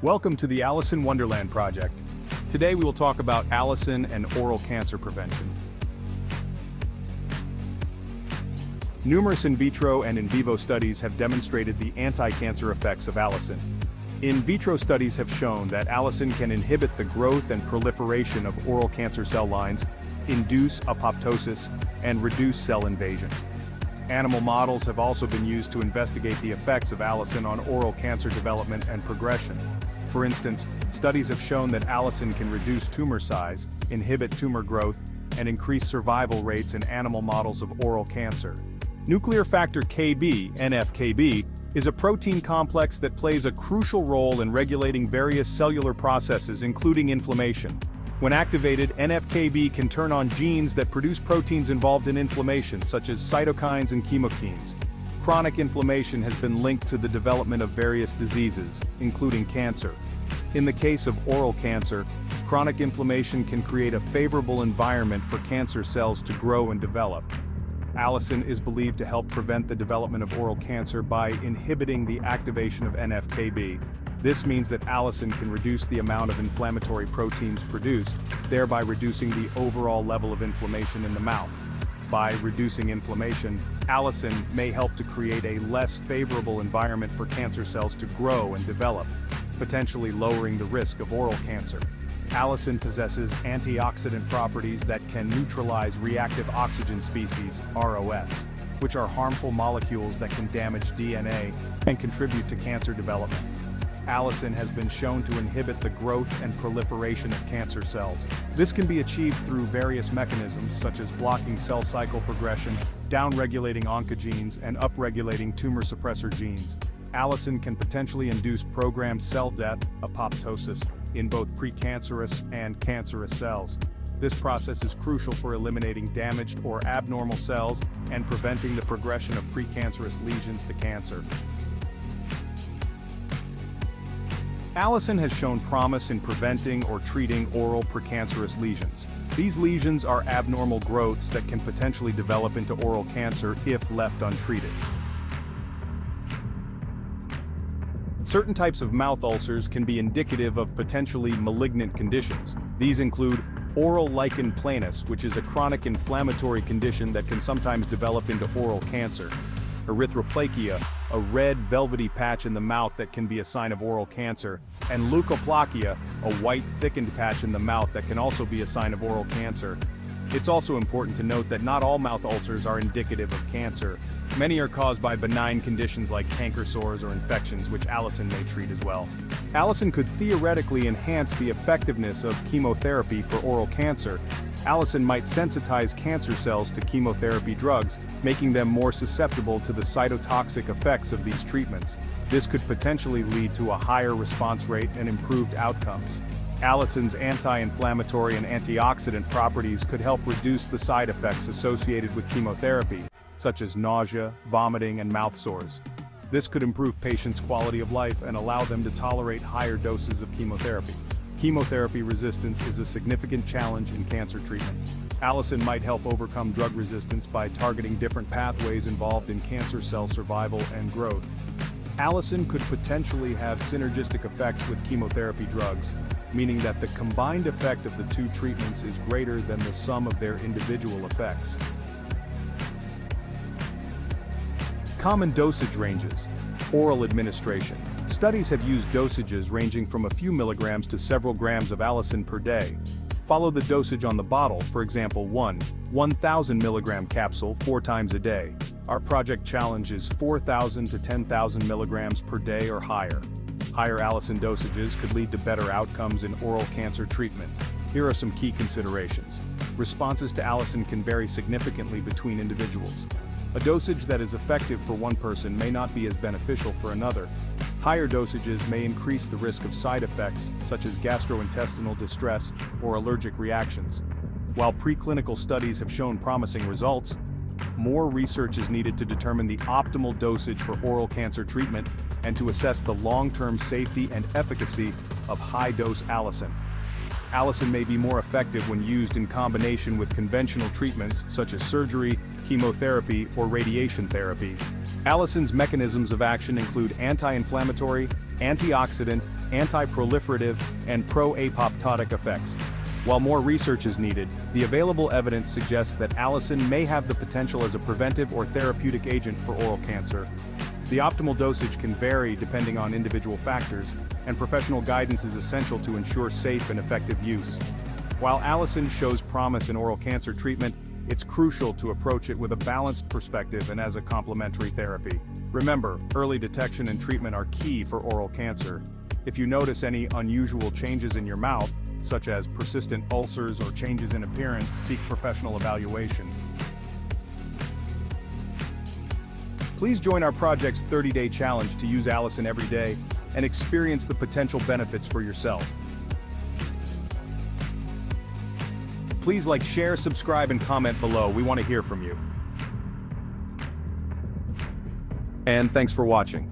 Welcome to the Allicin Wonderland project. Today we will talk about allicin and oral cancer prevention. Numerous in vitro and in vivo studies have demonstrated the anti-cancer effects of allicin. In vitro studies have shown that allicin can inhibit the growth and proliferation of oral cancer cell lines, induce apoptosis, and reduce cell invasion. Animal models have also been used to investigate the effects of allicin on oral cancer development and progression. For instance, studies have shown that allicin can reduce tumor size, inhibit tumor growth, and increase survival rates in animal models of oral cancer. Nuclear factor Kb, NF-κB, is a protein complex that plays a crucial role in regulating various cellular processes including inflammation. When activated, NF-κB can turn on genes that produce proteins involved in inflammation, such as cytokines and chemokines. Chronic inflammation has been linked to the development of various diseases, including cancer. In the case of oral cancer, chronic inflammation can create a favorable environment for cancer cells to grow and develop. Allicin is believed to help prevent the development of oral cancer by inhibiting the activation of NF-κB. This means that allicin can reduce the amount of inflammatory proteins produced, thereby reducing the overall level of inflammation in the mouth. By reducing inflammation, allicin may help to create a less favorable environment for cancer cells to grow and develop, potentially lowering the risk of oral cancer. Allicin possesses antioxidant properties that can neutralize reactive oxygen species, ROS, which are harmful molecules that can damage DNA and contribute to cancer development. Allicin has been shown to inhibit the growth and proliferation of cancer cells. This can be achieved through various mechanisms such as blocking cell cycle progression, downregulating oncogenes, and upregulating tumor suppressor genes. Allicin can potentially induce programmed cell death, apoptosis, in both precancerous and cancerous cells. This process is crucial for eliminating damaged or abnormal cells and preventing the progression of precancerous lesions to cancer. Allicin has shown promise in preventing or treating oral precancerous lesions. These lesions are abnormal growths that can potentially develop into oral cancer if left untreated. Certain types of mouth ulcers can be indicative of potentially malignant conditions. These include Oral Lichen Planus, which is a chronic inflammatory condition that can sometimes develop into oral cancer. Erythroplakia, a red velvety patch in the mouth that can be a sign of oral cancer, and Leukoplakia, a white thickened patch in the mouth that can also be a sign of oral cancer. It's also important to note that not all mouth ulcers are indicative of cancer. Many are caused by benign conditions like canker sores or infections, which allicin may treat as well. Allicin could theoretically enhance the effectiveness of chemotherapy for oral cancer. Allicin might sensitize cancer cells to chemotherapy drugs, making them more susceptible to the cytotoxic effects of these treatments. This could potentially lead to a higher response rate and improved outcomes. Allicin's anti-inflammatory and antioxidant properties could help reduce the side effects associated with chemotherapy, such as nausea, vomiting, and mouth sores. This could improve patients' quality of life and allow them to tolerate higher doses of chemotherapy. Chemotherapy resistance is a significant challenge in cancer treatment. Allicin might help overcome drug resistance by targeting different pathways involved in cancer cell survival and growth. Allicin could potentially have synergistic effects with chemotherapy drugs, meaning that the combined effect of the two treatments is greater than the sum of their individual effects. Common dosage ranges. Oral administration. Studies have used dosages ranging from a few milligrams to several grams of allicin per day. Follow the dosage on the bottle, for example 1,000 milligram capsule 4 times a day. Our project challenge is 4,000 to 10,000 milligrams per day or higher. Higher allicin dosages could lead to better outcomes in oral cancer treatment. Here are some key considerations. Responses to allicin can vary significantly between individuals. A dosage that is effective for one person may not be as beneficial for another. Higher dosages may increase the risk of side effects, such as gastrointestinal distress or allergic reactions. While preclinical studies have shown promising results, more research is needed to determine the optimal dosage for oral cancer treatment and to assess the long-term safety and efficacy of high-dose allicin. Allicin may be more effective when used in combination with conventional treatments such as surgery, chemotherapy, or radiation therapy. Allicin's mechanisms of action include anti-inflammatory, antioxidant, anti-proliferative, and pro-apoptotic effects. While more research is needed, the available evidence suggests that allicin may have the potential as a preventive or therapeutic agent for oral cancer. The optimal dosage can vary depending on individual factors, and professional guidance is essential to ensure safe and effective use. While allicin shows promise in oral cancer treatment, it's crucial to approach it with a balanced perspective and as a complementary therapy. Remember, early detection and treatment are key for oral cancer. If you notice any unusual changes in your mouth, such as persistent ulcers or changes in appearance, seek professional evaluation. Please join our project's 30-day challenge to use allicin every day and experience the potential benefits for yourself. Please like, share, subscribe, and comment below. We want to hear from you. And thanks for watching.